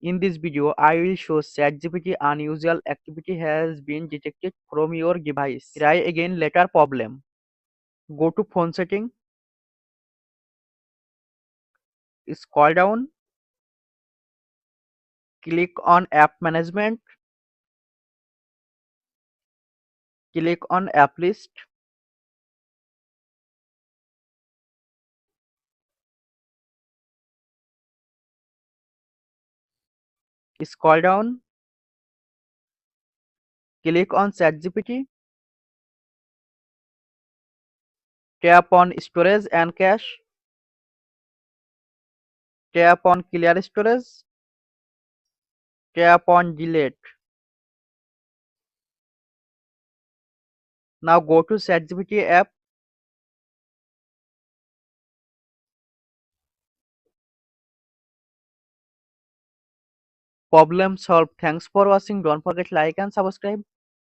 In this video, I will show ChatGPT unusual activity has been detected from your device. Try again later problem. Go to phone setting, scroll down, click on app management, click on app list, scroll down, click on ChatGPT, tap on storage and cache, tap on clear storage, tap on delete. Now go to ChatGPT app, problem solved. Thanks for watching. Don't forget like and subscribe.